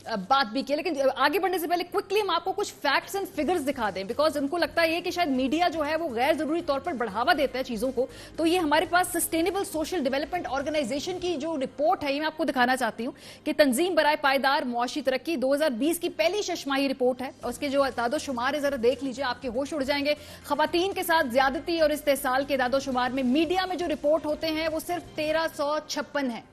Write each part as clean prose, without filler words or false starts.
बात भी की, लेकिन आगे बढ़ने से पहले क्विकली हम आपको कुछ फैक्ट्स एंड फिगर्स दिखा दें, बिकॉज उनको लगता है कि शायद मीडिया जो है वो गैर जरूरी तौर पर बढ़ावा देता है चीजों को। तो ये हमारे पास सस्टेनेबल सोशल डेवलपमेंट ऑर्गेनाइजेशन की जो रिपोर्ट है, ये मैं आपको दिखाना चाहती हूँ कि तंजीम बराए पायदार मुआशी तरक्की 2020 की पहली शशमाही रिपोर्ट है, और उसके जो दादोशुमार है जरा देख लीजिए, आपके होश उड़ जाएंगे। खवातीन के साथ ज्यादती और इस्तेसाल के दादोशुमार में मीडिया में जो रिपोर्ट होते हैं वो सिर्फ 1356 है।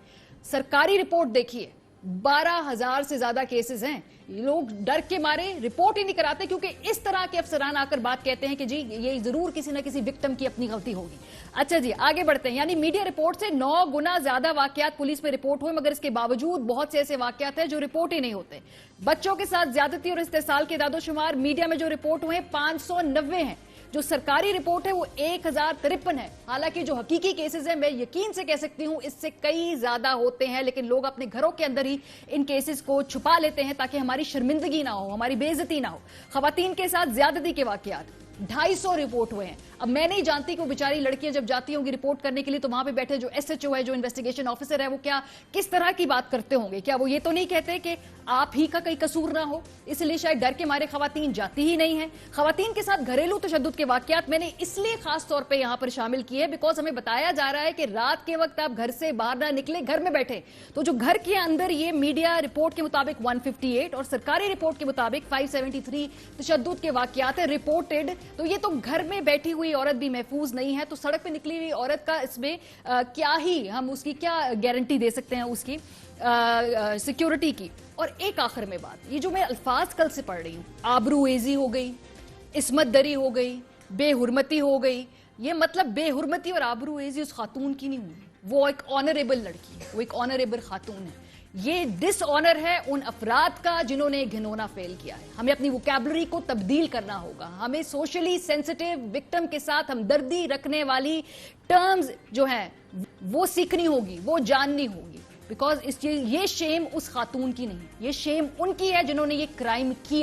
सरकारी रिपोर्ट देखिए 12,000 से ज्यादा केसेस हैं। लोग डर के मारे रिपोर्ट ही नहीं कराते, क्योंकि इस तरह के अफसरान आकर बात कहते हैं कि जी ये जरूर किसी ना किसी विक्टिम की अपनी गलती होगी। अच्छा जी, आगे बढ़ते हैं। यानी मीडिया रिपोर्ट से 9 गुना ज्यादा वाकयात पुलिस में रिपोर्ट हुए, मगर इसके बावजूद बहुत से ऐसे वाकयात हैं जो रिपोर्ट ही नहीं होते। बच्चों के साथ ज्यादती और इस्तेसाल के दादोशुमार मीडिया में जो रिपोर्ट हुए 590 हैं। जो सरकारी रिपोर्ट है वो 1053 है। हालांकि जो हकीकी केसेस हैं मैं यकीन से कह सकती हूं इससे कई ज्यादा होते हैं, लेकिन लोग अपने घरों के अंदर ही इन केसेस को छुपा लेते हैं ताकि हमारी शर्मिंदगी ना हो, हमारी बेइज्जती ना हो। खवातीन के साथ ज्यादती के वाकयात 250 रिपोर्ट हुए हैं। अब मैं नहीं जानती कि वो बेचारी लड़कियां जब जाती होंगी रिपोर्ट करने के लिए तो वहां पे बैठे जो एसएचओ है, जो इन्वेस्टिगेशन ऑफिसर है, वो क्या किस तरह की बात करते होंगे? क्या वो ये तो नहीं कहते कि आप ही का कहीं कसूर ना हो, इसलिए शायद डर के मारे खवातीन जाती ही नहीं है? खवातीन के साथ घरेलू तशद्दुद के वाकयात मैंने इसलिए खास तौर पर यहां पर शामिल किए बिकॉज हमें बताया जा रहा है कि रात के वक्त आप घर से बाहर ना निकले, घर में बैठे, तो जो घर के अंदर ये मीडिया रिपोर्ट के मुताबिक 158 और सरकारी रिपोर्ट के मुताबिक 573 तशद्दुद के वाकयात है रिपोर्टेड। तो ये तो घर में बैठी हुई औरत भी महफूज नहीं है, तो सड़क पे निकली हुई औरत का इसमें क्या ही हम उसकी क्या गारंटी दे सकते हैं उसकी सिक्योरिटी की। और एक आखिर में बात, ये जो मैं अल्फाज कल से पढ़ रही हूं, आबरूएजी हो गई, इस्मत दरी हो गई, बेहुरमती हो गई, ये मतलब बेहुरमती और आबरूएजी उस खातून की नहीं हुई, वो एक ऑनरेबल लड़की है, वो एक ऑनरेबल खातून है। ये डिसऑनर है उन अफराद का जिन्होंने घिनौना फेल किया है। हमें अपनी वोकैबुलरी को तब्दील करना होगा, हमें सोशली सेंसिटिव विक्टिम के साथ हमदर्दी रखने वाली टर्म्स जो हैं वो सीखनी होगी, वो जाननी होगी, बिकॉज ये शेम उस खातून की नहीं, ये शेम उनकी है जिन्होंने ये क्राइम किया।